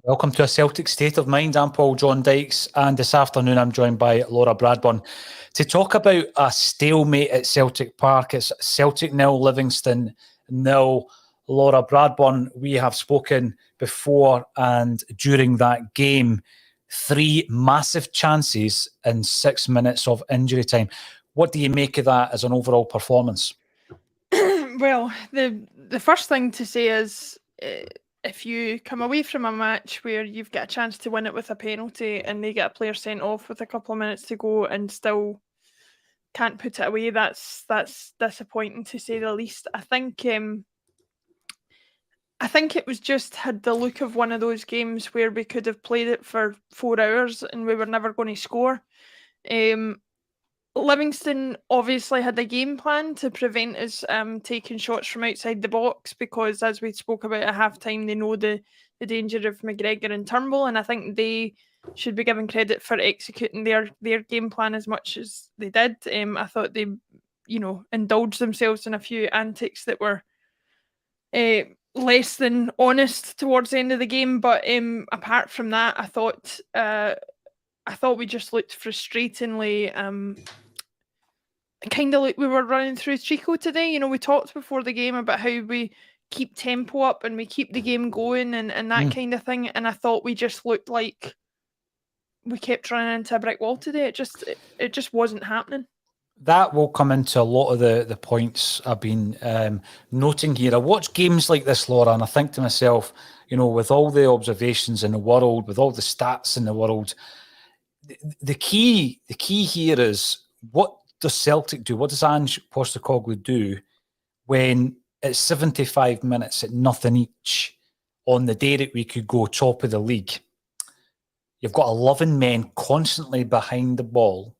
Welcome to A Celtic State of Mind. I'm Paul John Dykes, and this afternoon I'm joined by Laura Bradburn to talk about a stalemate at Celtic Park. It's Celtic 0, Livingston 0. Laura Bradburn, we have spoken before and during that game. 3 massive chances in 6 minutes of injury time. What do you make of that as an overall performance? Well, the first thing to say is if you come away from a match where you've got a chance to win it with a penalty and they get a player sent off with a couple of minutes to go and still can't put it away, that's disappointing to say the least. I think it was just had the look of one of those games where we could have played it for 4 hours and we were never going to score. Livingston obviously had a game plan to prevent us taking shots from outside the box because, as we spoke about at halftime, they know the danger of McGregor and Turnbull, and I think they should be given credit for executing their game plan as much as they did. I thought they, indulged themselves in a few antics that were less than honest towards the end of the game, but apart from that, I thought we just looked frustratingly. Kind of like we were running through Chico today. We talked before the game about how we keep tempo up and we keep the game going and that kind of thing. And I thought we just looked like we kept running into a brick wall today. It just wasn't happening. That will come into a lot of the points I've been noting here. I watch games like this, Laura, and I think to myself, with all the observations in the world, with all the stats in the world, the key here is, what does Celtic do? What does Ange Postecoglou do when it's 75 minutes at nothing each on the day that we could go top of the league? You've got 11 men constantly behind the ball.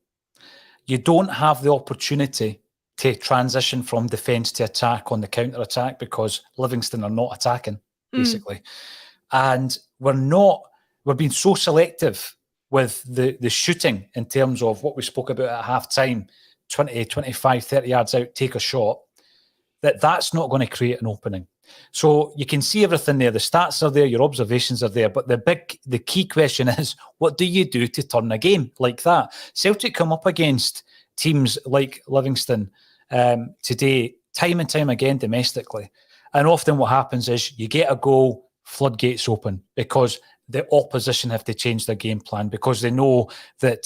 You don't have the opportunity to transition from defence to attack on the counter-attack because Livingston are not attacking, basically. And we're being so selective with the shooting in terms of what we spoke about at half-time, 20, 25, 30 yards out, take a shot, that's not going to create an opening. So you can see everything there. The stats are there, your observations are there, but the key question is, what do you do to turn a game like that? Celtic come up against teams like Livingston today, time and time again domestically. And often what happens is you get a goal, floodgates open, because the opposition have to change their game plan because they know that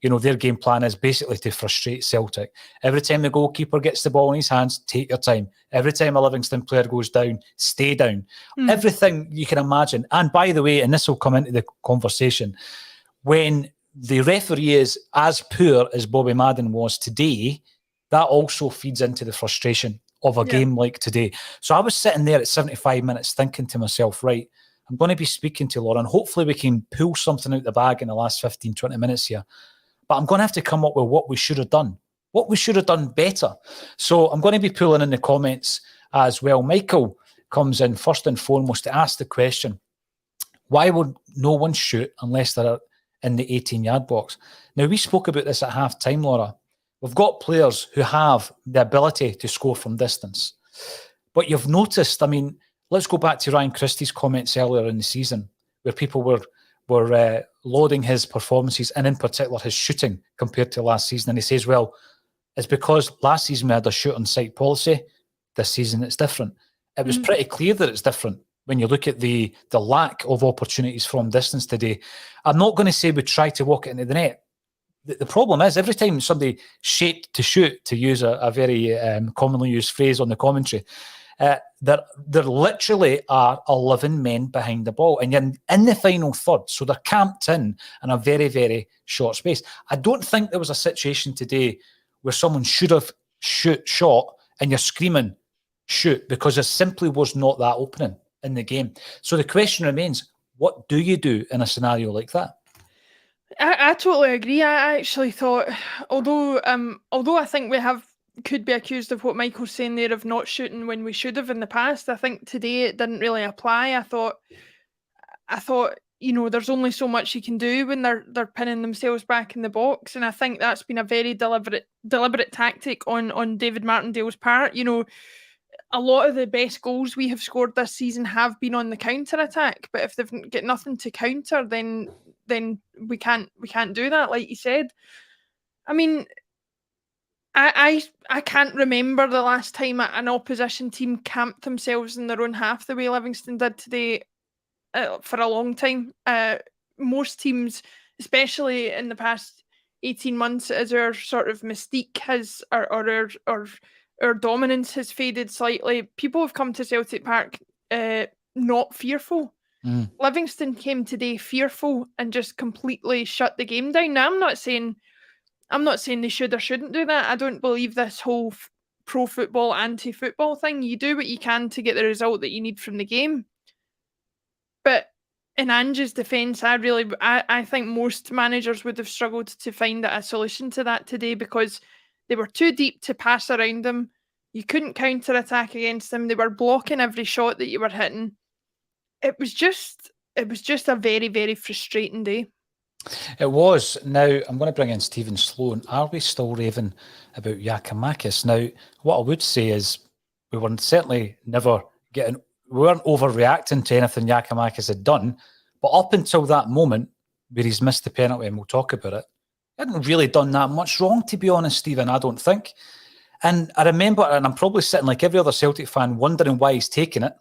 their game plan is basically to frustrate Celtic. Every time the goalkeeper gets the ball in his hands, take your time. Every time a Livingston player goes down, stay down. Everything you can imagine. And by the way, and this will come into the conversation, when the referee is as poor as Bobby Madden was today, that also feeds into the frustration of a game like today. So I was sitting there at 75 minutes thinking to myself, right, I'm going to be speaking to Laura and hopefully we can pull something out the bag in the last 15, 20 minutes here. But I'm going to have to come up with what we should have done better. So I'm going to be pulling in the comments as well. Michael comes in first and foremost to ask the question, why would no one shoot unless they're in the 18-yard box? Now, we spoke about this at half-time, Laura. We've got players who have the ability to score from distance. But you've noticed, let's go back to Ryan Christie's comments earlier in the season where people were lauding his performances and in particular his shooting compared to last season. And he says, well, it's because last season we had a shoot on sight policy. This season it's different. It was pretty clear that it's different when you look at the lack of opportunities from distance today. I'm not going to say we try to walk it into the net. The problem is every time somebody shaped to shoot, to use a very commonly used phrase on the commentary, there literally are 11 men behind the ball and you're in the final third, so they're camped in a very, very short space. I don't think there was a situation today where someone should have shot and you're screaming shoot, because there simply was not that opening in the game. So the question remains, what do you do in a scenario like that? I totally agree. I actually thought, although I think we could be accused of what Michael's saying there of not shooting when we should have in the past, I think today it didn't really apply. I thought there's only so much you can do when they're pinning themselves back in the box, and I think that's been a very deliberate tactic on David Martindale's part. a lot of the best goals we have scored this season have been on the counter attack. But if they've got nothing to counter, then we can't do that. Like you said, I mean, I can't remember the last time an opposition team camped themselves in their own half the way Livingston did today for a long time. Most teams, especially in the past 18 months, as our sort of mystique has or our dominance has faded slightly, people have come to Celtic Park not fearful. Livingston came today fearful and just completely shut the game down. Now, I'm not saying they should or shouldn't do that. I don't believe this whole pro football, anti-football thing. You do what you can to get the result that you need from the game. But in Ange's defence, I think most managers would have struggled to find a solution to that today because they were too deep to pass around them. You couldn't counter-attack against them. They were blocking every shot that you were hitting. It was just a very, very frustrating day. It was. Now, I'm going to bring in Stephen Sloan. Are we still raving about Giakoumakis? Now, what I would say is we weren't certainly never getting... We weren't overreacting to anything Giakoumakis had done, but up until that moment where he's missed the penalty, and we'll talk about it, he hadn't really done that much wrong, to be honest, Stephen, I don't think. And I remember, and I'm probably sitting like every other Celtic fan, wondering why he's taking it.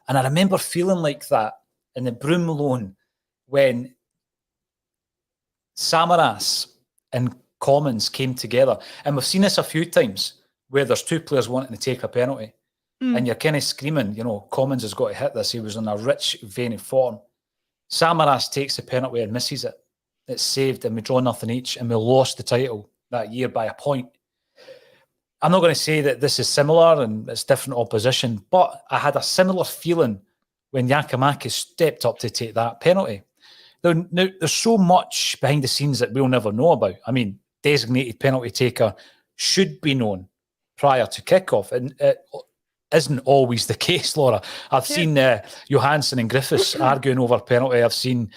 And I remember feeling like that in the Broom loan when Samaras and Commons came together. And we've seen this a few times where there's two players wanting to take a penalty. And you're kind of screaming, Commons has got to hit this. He was in a rich vein of form. Samaras takes the penalty and misses it. It's saved and we draw nothing each and we lost the title that year by a point. I'm not going to say that this is similar and it's different opposition, but I had a similar feeling when Giakoumakis stepped up to take that penalty. Now, there's so much behind the scenes that we'll never know about. I mean, designated penalty taker should be known prior to kickoff, and it isn't always the case, Laura. I've seen Johansson and Griffiths arguing over penalty. I've seen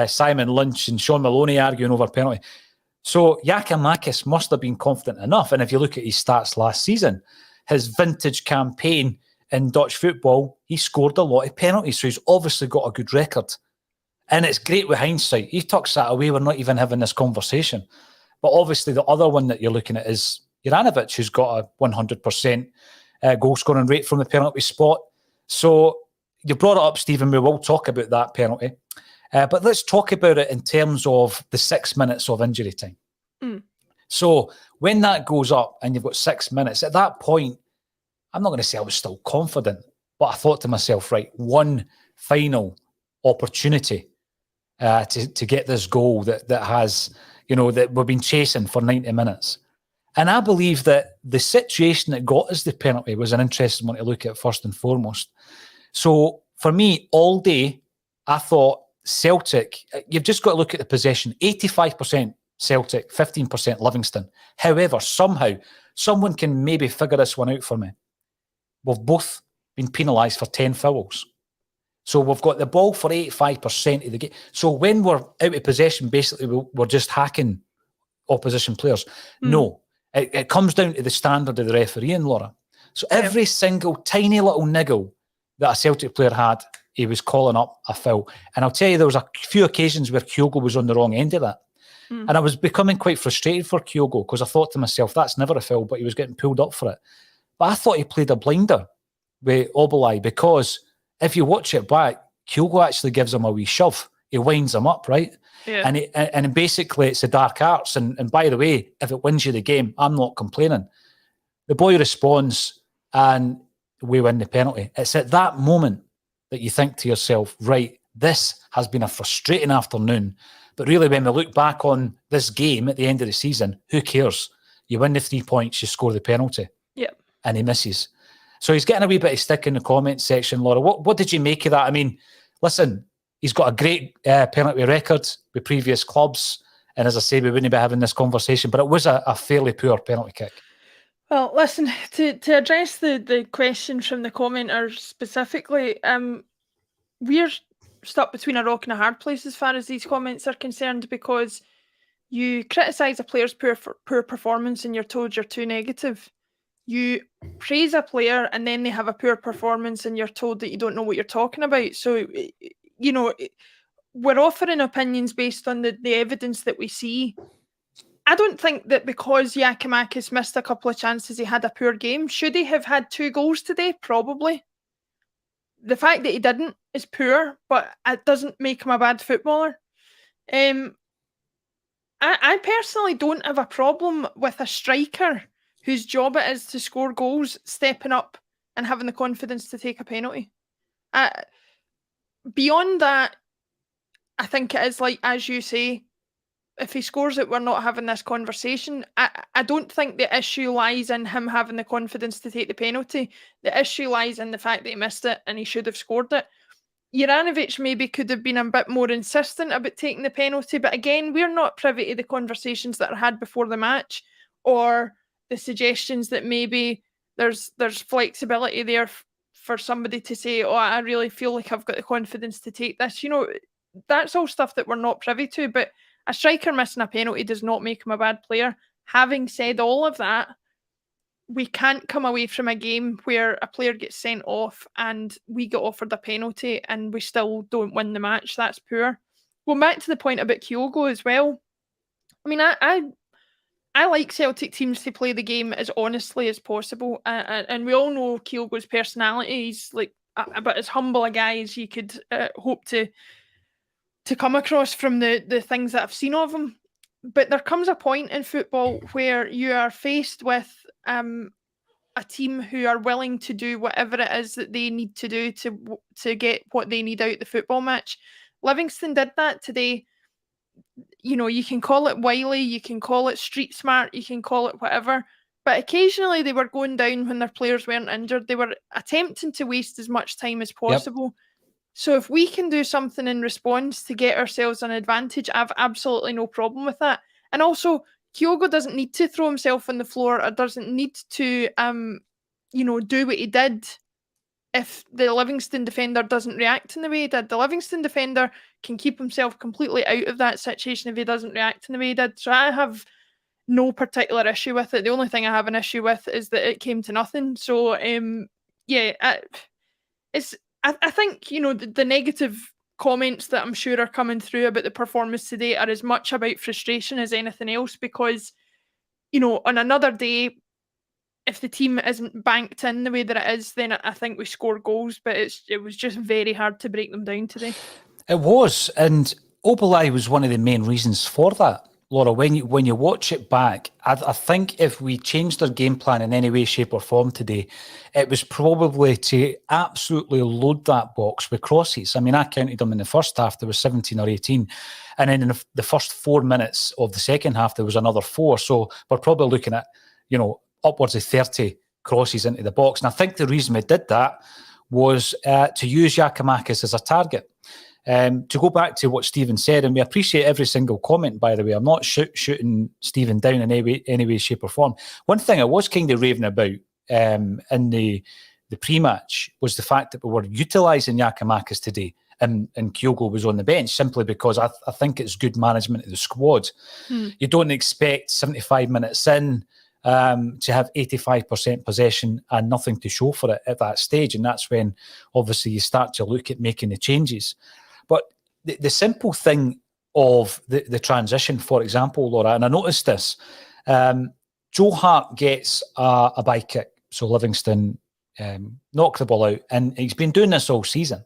Simon Lynch and Sean Maloney arguing over penalty. So Giakoumakis must have been confident enough. And if you look at his stats last season, his vintage campaign in Dutch football, he scored a lot of penalties. So he's obviously got a good record. And it's great with hindsight. He tucks that away. We're not even having this conversation. But obviously the other one that you're looking at is Juranovic, who's got a 100% goal scoring rate from the penalty spot. So you brought it up, Stephen. We will talk about that penalty. But let's talk about it in terms of the 6 minutes of injury time. So when that goes up and you've got 6 minutes, at that point, I'm not going to say I was still confident, but I thought to myself, right, one final opportunity to get this goal that has, that we've been chasing for 90 minutes. And I believe that the situation that got us the penalty was an interesting one to look at first and foremost. So for me, all day, I thought Celtic, you've just got to look at the possession, 85% Celtic, 15% Livingston. However, somehow, someone can maybe figure this one out for me. We've both been penalised for 10 fouls. So we've got the ball for 85% of the game. So when we're out of possession, basically we're just hacking opposition players. No, it comes down to the standard of the refereeing, Laura. So every single tiny little niggle that a Celtic player had, he was calling up a foul. And I'll tell you, there was a few occasions where Kyogo was on the wrong end of that. And I was becoming quite frustrated for Kyogo because I thought to myself, that's never a foul, but he was getting pulled up for it. But I thought he played a blinder with Obalai because if you watch it back, Kyogo actually gives him a wee shove. He winds him up, right? Yeah. And basically it's the dark arts. And by the way, if it wins you the game, I'm not complaining. The boy responds and we win the penalty. It's at that moment that you think to yourself, right, this has been a frustrating afternoon. But really, when we look back on this game at the end of the season, who cares? You win the 3 points, you score the penalty. Yep. And he misses. So he's getting a wee bit of stick in the comments section, Laura. What did you make of that? I mean, listen, he's got a great penalty record with previous clubs. And as I say, we wouldn't be having this conversation, but it was a fairly poor penalty kick. Well, listen, to address the question from the commenter specifically, we're stuck between a rock and a hard place as far as these comments are concerned, because you criticise a player's poor performance and you're told you're too negative. you praise a player and then they have a poor performance and you're told that you don't know what you're talking about. So, we're offering opinions based on the evidence that we see. I don't think that because Giakoumakis missed a couple of chances, he had a poor game. Should he have had 2 goals today? Probably. The fact that he didn't is poor, but it doesn't make him a bad footballer. I personally don't have a problem with a striker whose job it is to score goals stepping up and having the confidence to take a penalty. Beyond that, I think it is like, as you say, if he scores it, we're not having this conversation. I don't think the issue lies in him having the confidence to take the penalty. The issue lies in the fact that he missed it and he should have scored it. Juranovic maybe could have been a bit more insistent about taking the penalty, but again, we're not privy to the conversations that are had before the match or the suggestions that maybe there's flexibility there for somebody to say, oh, I really feel like I've got the confidence to take this. That's all stuff that we're not privy to, but a striker missing a penalty does not make him a bad player. Having said all of that, we can't come away from a game where a player gets sent off and we get offered a penalty and we still don't win the match. That's poor. Going back to the point about Kyogo as well. I mean, I like Celtic teams to play the game as honestly as possible. And we all know Kyogo's personality. He's like about as humble a guy as you could hope to come across from the things that I've seen of him. But there comes a point in football where you are faced with a team who are willing to do whatever it is that they need to do to get what they need out of the football match. Livingston did that today. You can call it wily, you can call it street smart, you can call it whatever, but occasionally they were going down when their players weren't injured. They were attempting to waste as much time as possible. Yep. So if we can do something in response to get ourselves an advantage, I have absolutely no problem with that. And also, Kyogo doesn't need to throw himself on the floor or doesn't need to, do what he did if the Livingston defender doesn't react in the way he did. The Livingston defender can keep himself completely out of that situation if he doesn't react in the way he did. So I have no particular issue with it. The only thing I have an issue with is that it came to nothing. So, I think, the negative comments that I'm sure are coming through about the performance today are as much about frustration as anything else because, on another day, if the team isn't banked in the way that it is, then I think we score goals, but it was just very hard to break them down today. It was, and Obalai was one of the main reasons for that. Laura, when you watch it back, I think if we changed our game plan in any way, shape or form today, it was probably to absolutely load that box with crosses. I mean, I counted them in the first half, there was 17 or 18. And then in the first 4 minutes of the second half, there was another 4. So we're probably looking at, upwards of 30 crosses into the box. And I think the reason we did that was to use Giakoumakis as a target. To go back to what Stephen said, and we appreciate every single comment, by the way. I'm not shooting Stephen down in any way, shape or form. One thing I was kind of raving about in the pre-match was the fact that we were utilising Giakoumakis today and Kyogo was on the bench simply because I think it's good management of the squad. You don't expect 75 minutes in to have 85% possession and nothing to show for it at that stage. And that's when obviously you start to look at making the changes. But the simple thing of the transition, for example, Laura, and I noticed this, Joe Hart gets a by kick. So Livingston knock the ball out, and he's been doing this all season.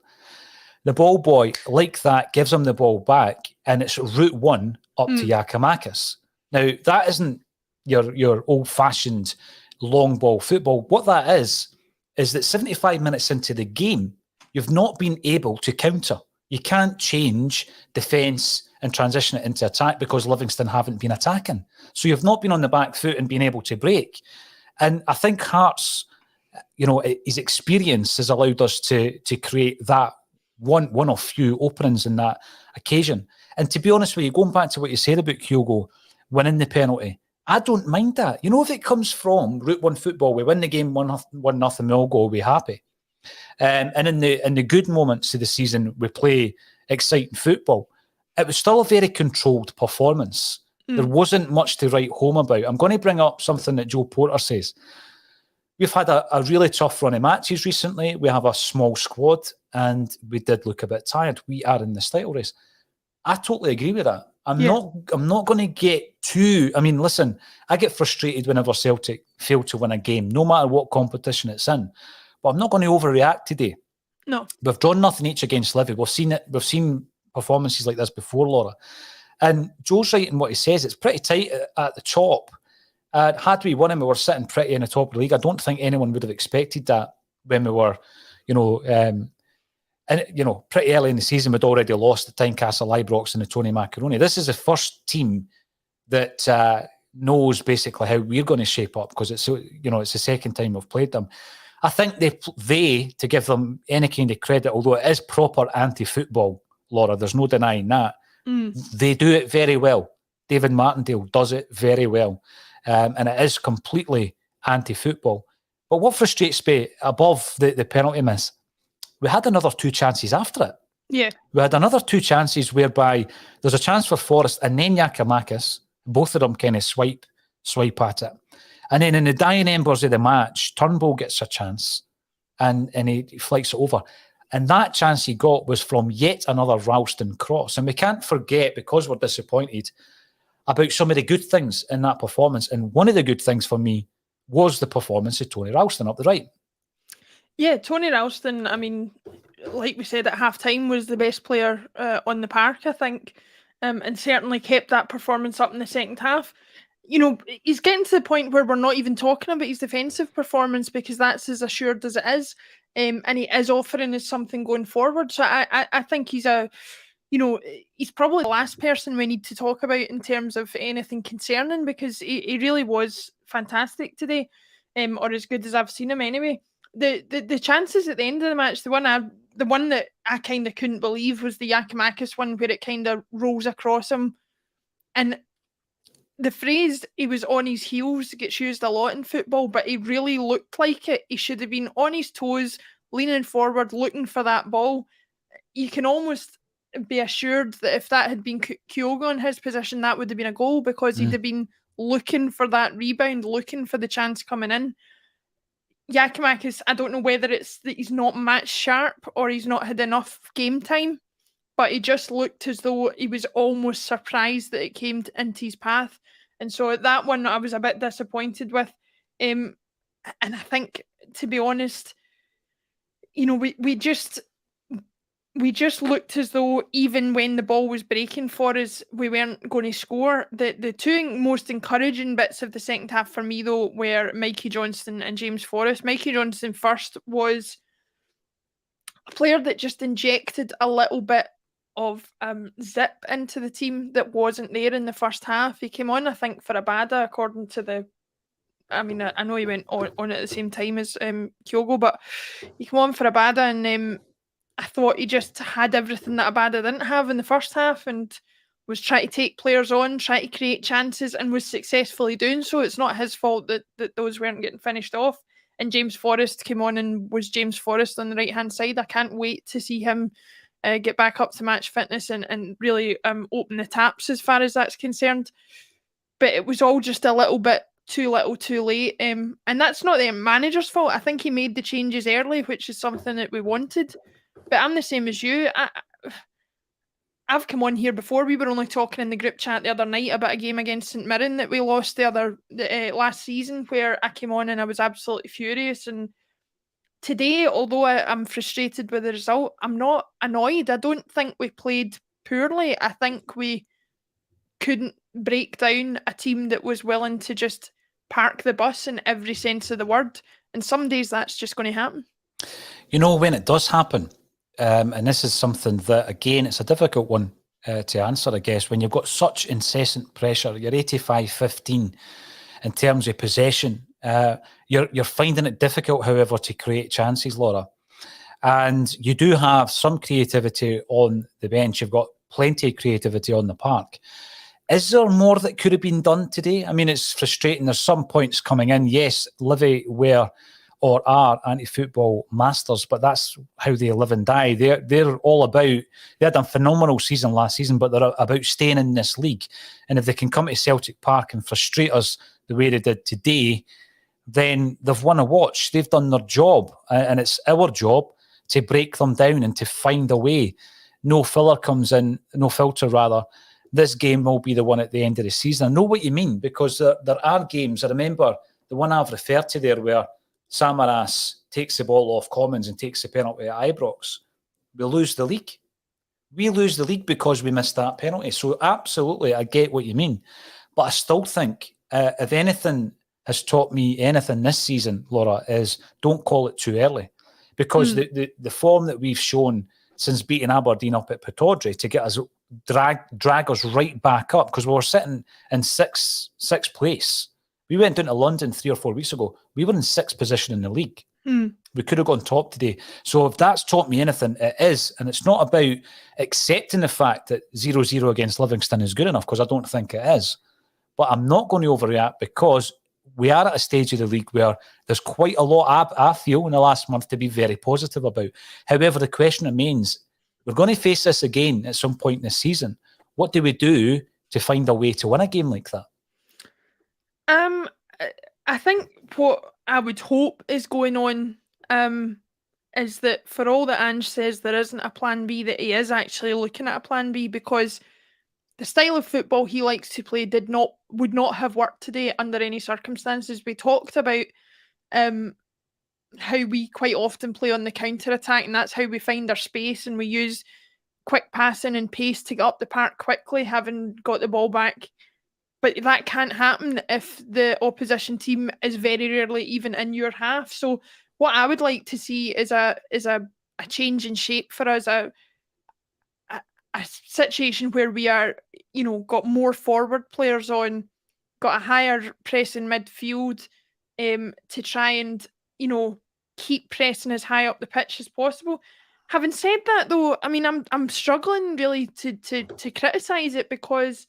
The ball boy, like that, gives him the ball back, and it's route one up to Giakoumakis. Now, that isn't your old-fashioned long ball football. What that is that 75 minutes into the game, you've not been able to counter. You can't change defence and transition it into attack because Livingston haven't been attacking. So you've not been on the back foot and been able to break. And I think Hart's, his experience has allowed us to create that one of few openings in that occasion. And to be honest with you, going back to what you said about Kyogo winning the penalty, I don't mind that. If it comes from Route 1 football, we win the game 1-0, we all go away happy. And in the good moments of the season, we play exciting football. It was still a very controlled performance. There wasn't much to write home about. I'm going to bring up something that Joe Porter says. we've had a really tough run of matches recently. We have a small squad, and we did look a bit tired. We are in the title race. I totally agree with that. I'm not going to get too. I mean, listen, I get frustrated whenever Celtic fail to win a game, no matter what competition it's in. But I'm not going to overreact today. No, we've drawn nothing each against Livy. We've seen it. We've seen performances like this before, Laura. And Joe's right in what he says. It's pretty tight at the top. Had we won him, we were sitting pretty in the top of the league. I don't think anyone would have expected that when we were, pretty early in the season. We'd already lost the Tynecastle Ibrox and the Tony Macaroni. This is the first team that knows basically how we're going to shape up, because it's the second time we've played them. I think they to give them any kind of credit, although it is proper anti-football, Laura, there's no denying that. They do it very well. David Martindale does it very well. And it is completely anti-football. But what frustrates me above the penalty miss, we had another 2 chances after it. Yeah. We had another 2 chances whereby there's a chance for Forrest and then Giakoumakis. Both of them kind of swipe at it. And then in the dying embers of the match, Turnbull gets a chance and he flights it over. And that chance he got was from yet another Ralston cross. And we can't forget, because we're disappointed, about some of the good things in that performance. And one of the good things for me was the performance of Tony Ralston up the right. Yeah, Tony Ralston, I mean, like we said at half-time, was the best player on the park, I think, and certainly kept that performance up in the second half. He's getting to the point where we're not even talking about his defensive performance, because that's as assured as it is, and he is offering us something going forward. So I think he's he's probably the last person we need to talk about in terms of anything concerning, because he really was fantastic today, or as good as I've seen him anyway. The chances at the end of the match, the one that I kind of couldn't believe was the Giakoumakis one, where it kind of rolls across him. And the phrase "he was on his heels" gets used a lot in football, but he really looked like it. He should have been on his toes, leaning forward, looking for that ball. You can almost be assured that if that had been Kyogo in his position, that would have been a goal, because he'd have been looking for that rebound, looking for the chance coming in. Giakoumakis, I don't know whether it's that he's not match sharp or he's not had enough game time, but he just looked as though he was almost surprised that it came into his path. And so that one I was a bit disappointed with. And I think, to be honest, we just looked as though even when the ball was breaking for us, we weren't going to score. The 2 most encouraging bits of the second half for me, though, were Mikey Johnston and James Forrest. Mikey Johnston first was a player that just injected a little bit of zip into the team that wasn't there in the first half. He came on, I think, for Abada, according to I know he went on at the same time as Kyogo, but he came on for Abada, and I thought he just had everything that Abada didn't have in the first half, and was trying to take players on, trying to create chances, and was successfully doing so. It's not his fault that those weren't getting finished off. And James Forrest came on and was James Forrest on the right-hand side. I can't wait to see him get back up to match fitness and really open the taps as far as that's concerned. But it was all just a little bit too little too late. And that's not the manager's fault. I think he made the changes early, which is something that we wanted. But I'm the same as you. I've come on here before. We were only talking in the group chat the other night about a game against St Mirren that we lost last season, where I came on and I was absolutely furious. And today, although I'm frustrated with the result, I'm not annoyed. I don't think we played poorly. I think we couldn't break down a team that was willing to just park the bus in every sense of the word. And some days that's just going to happen. When it does happen, and this is something that, again, it's a difficult one to answer, I guess, when you've got such incessant pressure, you're 85-15 in terms of possession. You're finding it difficult, however, to create chances, Laura. And you do have some creativity on the bench. You've got plenty of creativity on the park. Is there more that could have been done today? I mean, it's frustrating. There's some points coming in. Yes, Livy were or are anti-football masters, but that's how they live and die. They're all about, they had a phenomenal season last season, but they're about staying in this league. And if they can come to Celtic Park and frustrate us the way they did today, then they've won a watch. They've done their job, and it's our job to break them down and to find a way. No filter comes in, no filter rather. This game will be the one at the end of the season. I know what you mean, because there are games. I remember the one I've referred to there where Samaras takes the ball off Commons and takes the penalty at Ibrox. We lose the league. We lose the league because we missed that penalty. So absolutely, I get what you mean. But I still think if anything has taught me anything this season, Laura, is don't call it too early. Because the form that we've shown since beating Aberdeen up at Pittodrie to get us drag us right back up, because we were sitting in sixth place. We went down to London 3 or 4 weeks ago. We were in sixth position in the league. We could have gone top today. So if that's taught me anything, it is. And it's not about accepting the fact that 0-0 against Livingston is good enough, because I don't think it is. But I'm not going to overreact, because we are at a stage of the league where there's quite a lot, I feel, in the last month to be very positive about. However, the question remains, we're going to face this again at some point in the season. What do we do to find a way to win a game like that? I think what I would hope is going on is that for all that Ange says there isn't a plan B, that he is actually looking at a plan B, because the style of football he likes to play would not have worked today under any circumstances. We talked about how we quite often play on the counter-attack, and that's how we find our space, and we use quick passing and pace to get up the park quickly, having got the ball back. But that can't happen if the opposition team is very rarely even in your half. So what I would like to see is a change in shape for us, a situation where we are, got more forward players on, got a higher press in midfield to try and, keep pressing as high up the pitch as possible. Having said that, though, I mean, I'm struggling really to criticise it, because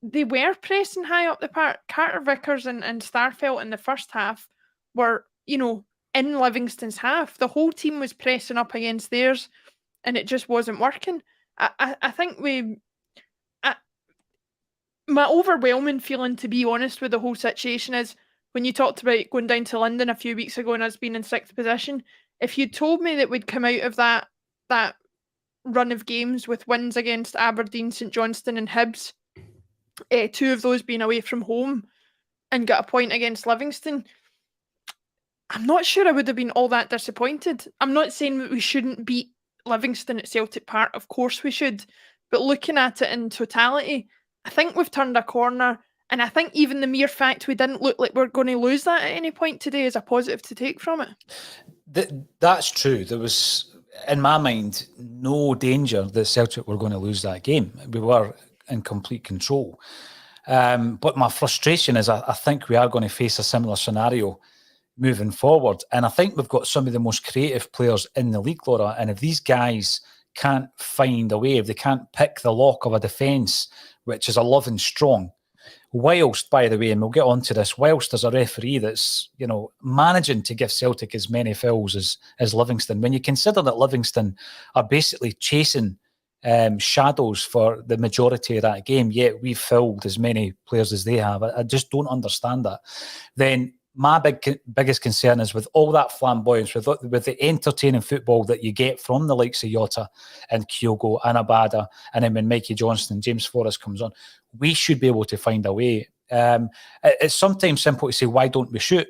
they were pressing high up the park. Carter Vickers and Starfelt in the first half were, in Livingston's half. The whole team was pressing up against theirs, and it just wasn't working. I think my overwhelming feeling, to be honest, with the whole situation is, when you talked about going down to London a few weeks ago and us being in sixth position, if you told me that we'd come out of that run of games with wins against Aberdeen, St Johnstone and Hibs, 2 of those being away from home, and got a point against Livingston, I'm not sure I would have been all that disappointed. I'm not saying that we shouldn't beat Livingston at Celtic Park. Of course we should. But looking at it in totality, I think we've turned a corner. And I think even the mere fact we didn't look like we're going to lose that at any point today is a positive to take from it. That's true. There was, in my mind, no danger that Celtic were going to lose that game. We were in complete control. But my frustration is I think we are going to face a similar scenario moving forward. And I think we've got some of the most creative players in the league, Laura. And if these guys can't find a way, if they can't pick the lock of a defence, which is 11 strong, whilst, by the way, and we'll get on to this, whilst there's a referee that's, managing to give Celtic as many fouls as Livingston, when you consider that Livingston are basically chasing shadows for the majority of that game, yet we've fouled as many players as they have. I just don't understand that. Then my biggest concern is with all that flamboyance, with the entertaining football that you get from the likes of Jota and Kyogo and Abada, and then when Mikey Johnston and James Forrest comes on, we should be able to find a way. It's sometimes simple to say, why don't we shoot?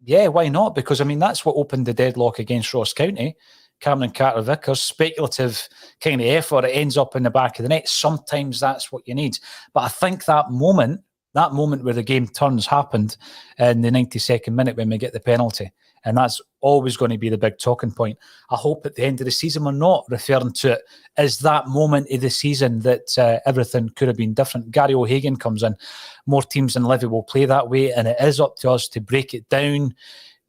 Yeah, why not? Because, I mean, that's what opened the deadlock against Ross County. Cameron Carter-Vickers, speculative kind of effort, it ends up in the back of the net. Sometimes that's what you need. But I think that moment where the game turns happened in the 92nd minute when we get the penalty. And that's always going to be the big talking point. I hope at the end of the season we're not referring to it as that moment of the season that everything could have been different. Gary O'Hagan comes in. More teams than Livy will play that way, and it is up to us to break it down.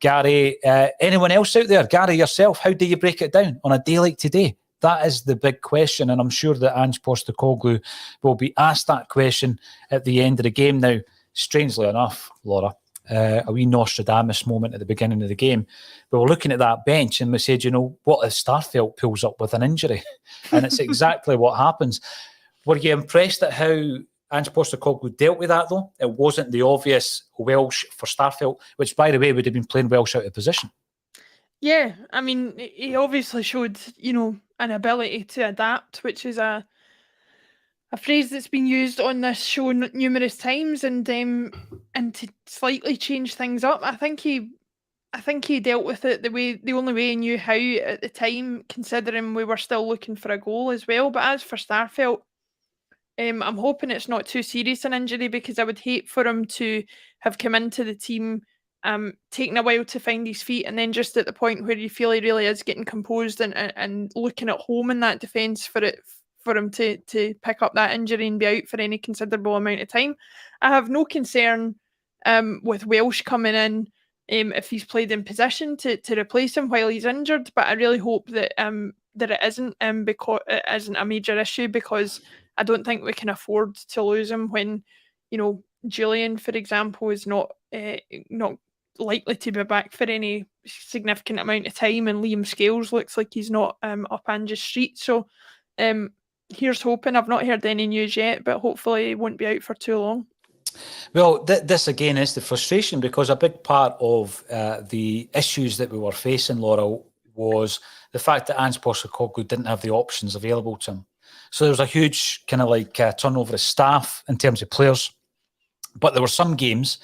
Gary, anyone else out there? Gary, yourself, how do you break it down on a day like today? That is the big question, and I'm sure that Ange Postecoglou will be asked that question at the end of the game. Now, strangely enough, Laura, a wee Nostradamus moment at the beginning of the game, we were looking at that bench and we said, what if Starfelt pulls up with an injury? And it's exactly what happens. Were you impressed at how Ange Postecoglou dealt with that, though. It wasn't the obvious Welsh for Starfelt, which, by the way, would have been playing Welsh out of position. Yeah, I mean, he obviously showed, an ability to adapt, which is a phrase that's been used on this show numerous times, and to slightly change things up. I think he dealt with it the only way he knew how at the time, considering we were still looking for a goal as well. But as for Starfelt, I'm hoping it's not too serious an injury, because I would hate for him to have come into the team, taking a while to find his feet, and then just at the point where you feel he really is getting composed and looking at home in that defence, for him to pick up that injury and be out for any considerable amount of time. I have no concern with Welsh coming in if he's played in position to replace him while he's injured, but I really hope that it isn't, because it isn't a major issue, because I don't think we can afford to lose him when, Julian, for example, is not likely to be back for any significant amount of time, and Liam Scales looks like he's not up Ange's street. So here's hoping. I've not heard any news yet, but hopefully he won't be out for too long. Well, this again is the frustration, because a big part of the issues that we were facing, Laura, was the fact that Ange Postecoglou didn't have the options available to him. So there was a huge kind of turnover of staff in terms of players. But there were some games,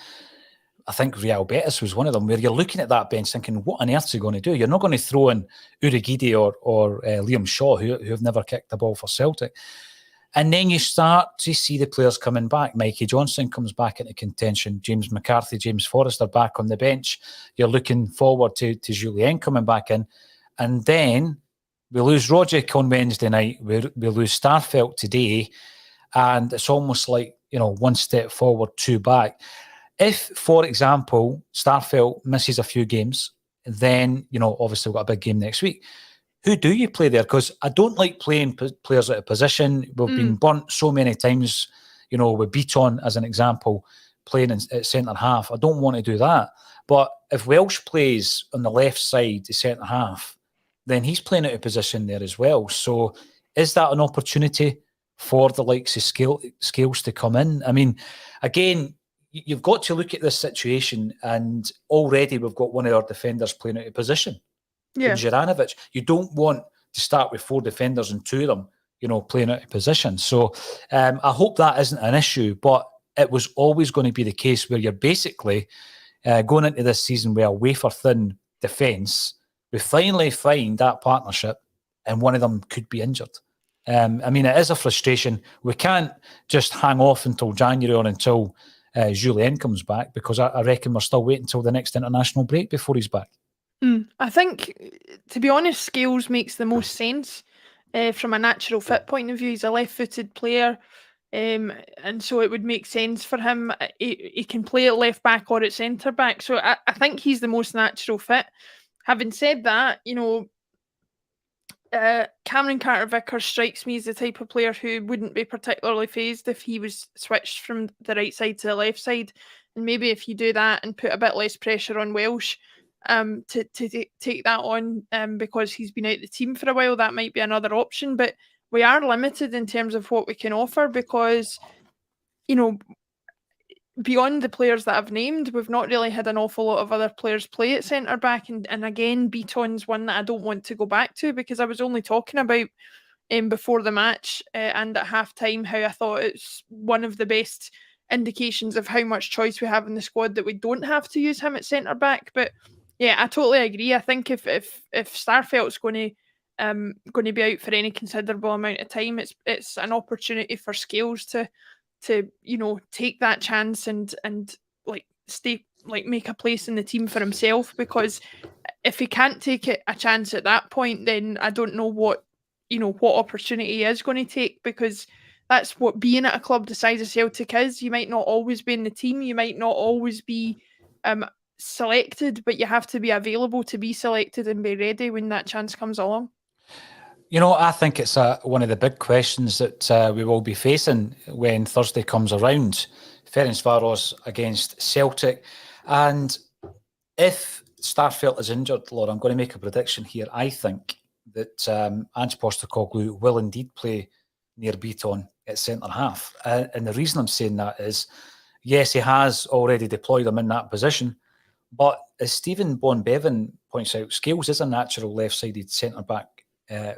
I think Real Betis was one of them, where you're looking at that bench thinking, what on earth is he going to do? You're not going to throw in Urhoghide or Liam Shaw, who have never kicked the ball for Celtic. And then you start to see the players coming back. Mikey Johnson comes back into contention. James McCarthy, James Forrester back on the bench. You're looking forward to Julien coming back in. And then we lose Rogic on Wednesday night. We lose Starfelt today. And it's almost like, one step forward, two back. If, for example, Starfelt misses a few games, then, obviously we've got a big game next week. Who do you play there? Because I don't like playing players out of position. We've been burnt so many times, with Beaton, as an example, playing at centre-half. I don't want to do that. But if Welsh plays on the left side, the centre-half, then he's playing out of position there as well. So is that an opportunity for the likes of Scales to come in? I mean, again, you've got to look at this situation, and already we've got one of our defenders playing out of position. Yeah. Juranovic. You don't want to start with four defenders and two of them, playing out of position. So I hope that isn't an issue, but it was always going to be the case where you're basically going into this season with a wafer-thin defence. We finally find that partnership, and one of them could be injured. It is a frustration. We can't just hang off until January or until Julien comes back, because I reckon we're still waiting until the next international break before he's back. I think, to be honest, Scales makes the most sense from a natural fit point of view. He's a left-footed player, and so it would make sense for him. He can play at left back or at centre back, so I think he's the most natural fit. Having said that, Cameron Carter-Vickers strikes me as the type of player who wouldn't be particularly phased if he was switched from the right side to the left side. And maybe if you do that and put a bit less pressure on Welsh to take that on, because he's been out of the team for a while, that might be another option. But we are limited in terms of what we can offer, because, beyond the players that I've named, we've not really had an awful lot of other players play at centre-back. And again, Beaton's one that I don't want to go back to, because I was only talking about before the match and at half-time how I thought it's one of the best indications of how much choice we have in the squad that we don't have to use him at centre-back. But yeah, I totally agree. I think if Starfelt's going to be out for any considerable amount of time, it's an opportunity for Scales to take that chance and make a place in the team for himself. Because if he can't take a chance at that point, then I don't know what opportunity he is going to take, because that's what being at a club the size of Celtic is. You might not always be in the team, you might not always be selected, but you have to be available to be selected and be ready when that chance comes along. I think it's one of the big questions that we will be facing when Thursday comes around. Ferencváros against Celtic. And if Starfelt is injured, Laura, I'm going to make a prediction here. I think that Ange Postecoglou will indeed play near Beaton at centre-half. And the reason I'm saying that is, yes, he has already deployed him in that position, but as Stephen Bonbevan points out, Scales is a natural left-sided centre-back,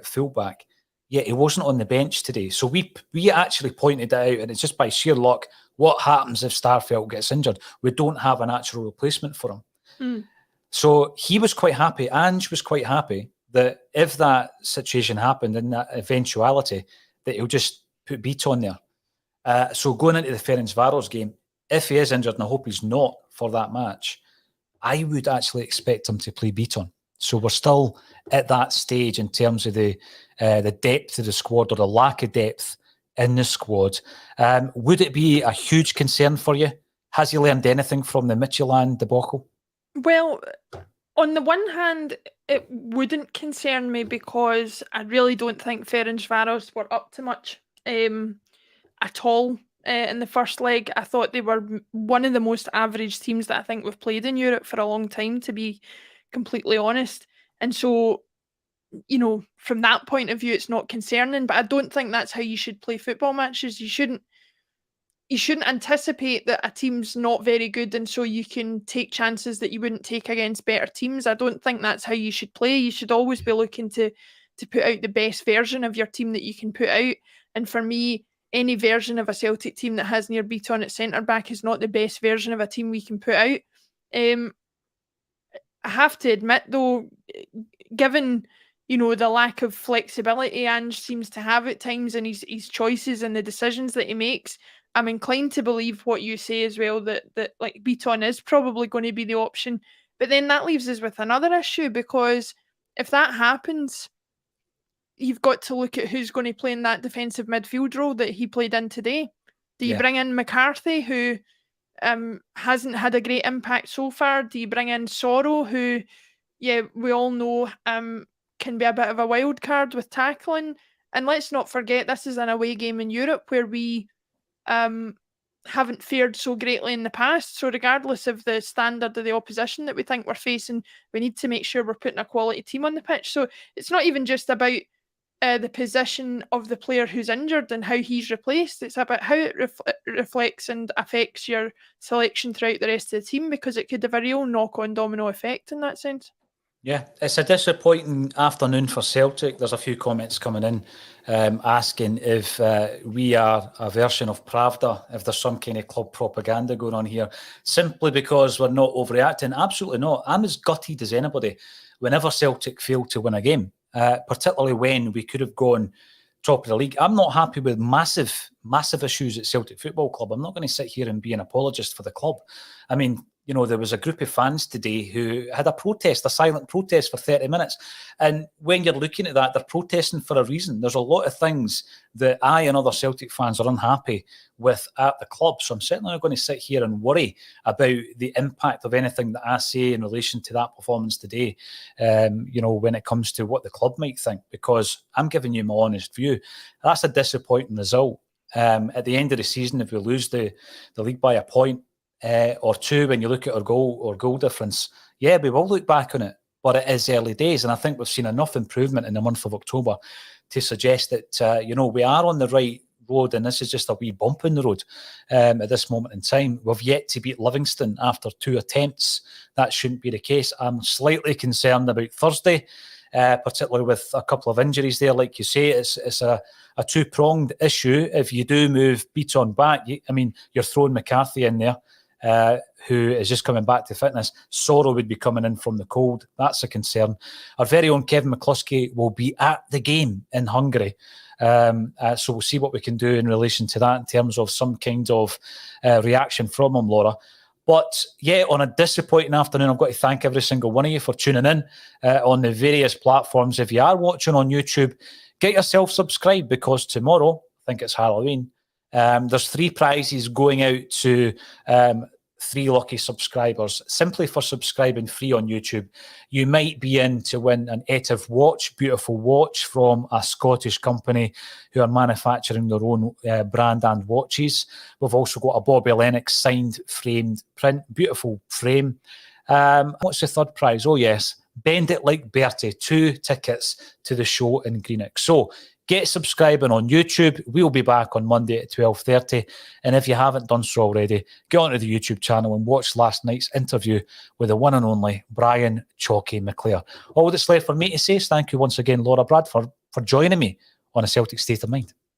full-back, yet he wasn't on the bench today. So we actually pointed it out, and it's just by sheer luck, what happens if Starfelt gets injured? We don't have a natural replacement for him. Mm. So he was quite happy, Ange was quite happy, that if that situation happened, in that eventuality, that he'll just put Beaton there. So going into the Ferencváros game, if he is injured, and I hope he's not for that match, I would actually expect him to play Beaton. So we're still at that stage in terms of the depth of the squad, or the lack of depth in the squad. Would it be a huge concern for you? Has he learned anything from the Midtjylland debacle? Well, on the one hand, it wouldn't concern me because I really don't think Ferencváros were up to much at all in the first leg. I thought they were one of the most average teams that I think we've played in Europe for a long time, to be completely honest. And so, you know, from that point of view, it's not concerning, but I don't think that's how you should play football matches. You shouldn't anticipate that a team's not very good and so you can take chances that you wouldn't take against better teams. I don't think that's how you should play. You should always be looking to put out the best version of your team that you can put out. And for me, any version of a Celtic team that has Nir Beaton at centre-back is not the best version of a team we can put out. I have to admit, though, given, you know, the lack of flexibility Ange seems to have at times in his choices and the decisions that he makes, I'm inclined to believe what you say as well, that like Beaton is probably going to be the option. But then that leaves us with another issue, because if that happens, you've got to look at who's going to play in that defensive midfield role that he played in today. Do you bring in McCarthy, who hasn't had a great impact so far? Do you bring in Sorrow, who, we all know can be a bit of a wild card with tackling? And let's not forget, this is an away game in Europe where we haven't fared so greatly in the past. So regardless of the standard of the opposition that we think we're facing, we need to make sure we're putting a quality team on the pitch. So it's not even just about the position of the player who's injured and how he's replaced. It's about how it reflects and affects your selection throughout the rest of the team, because it could have a real knock-on domino effect in that sense. Yeah, it's a disappointing afternoon for Celtic. There's a few comments coming in asking if we are a version of Pravda, if there's some kind of club propaganda going on here, simply because we're not overreacting. Absolutely not. I'm as gutted as anybody whenever Celtic failed to win a game, particularly when we could have gone top of the league. I'm not happy with massive issues at Celtic Football Club. I'm not going to sit here and be an apologist for the club. I mean, you know, there was a group of fans today who had a silent protest for 30 minutes. And when you're looking at that, they're protesting for a reason. There's a lot of things that I and other Celtic fans are unhappy with at the club. So I'm certainly not going to sit here and worry about the impact of anything that I say in relation to that performance today, you know, when it comes to what the club might think, because I'm giving you my honest view. That's a disappointing result. At the end of the season, if we lose the league by a point, or two, when you look at our goal difference, we will look back on it, but it is early days, and I think we've seen enough improvement in the month of October to suggest that you know, we are on the right road, and this is just a wee bump in the road at this moment in time. We've yet to beat Livingston after 2 attempts. That shouldn't be the case. I'm slightly concerned about Thursday, particularly with a couple of injuries there. Like you say, it's a two-pronged issue. If you do move Beaton back, you're throwing McCarthy in there, who is just coming back to fitness. Sorrow would be coming in from the cold. That's a concern. Our very own Kevin McCluskey will be at the game in Hungary. So we'll see what we can do in relation to that in terms of some kind of reaction from him, Laura. But on a disappointing afternoon, I've got to thank every single one of you for tuning in on the various platforms. If you are watching on YouTube, get yourself subscribed, because tomorrow, I think it's Halloween, there's 3 prizes going out to 3 lucky subscribers, simply for subscribing free on YouTube. You might be in to win an Etiv watch, beautiful watch from a Scottish company who are manufacturing their own brand and watches. We've also got a Bobby Lennox signed framed print, beautiful frame. What's the third prize? Oh yes, Bend It Like Bertie, 2 tickets to the show in Greenock. So get subscribing on YouTube. We'll be back on Monday at 12:30. And if you haven't done so already, get onto the YouTube channel and watch last night's interview with the one and only Brian Chalky McClare. All that's left for me to say is thank you once again, Laura Bradford, for joining me on A Celtic State of Mind.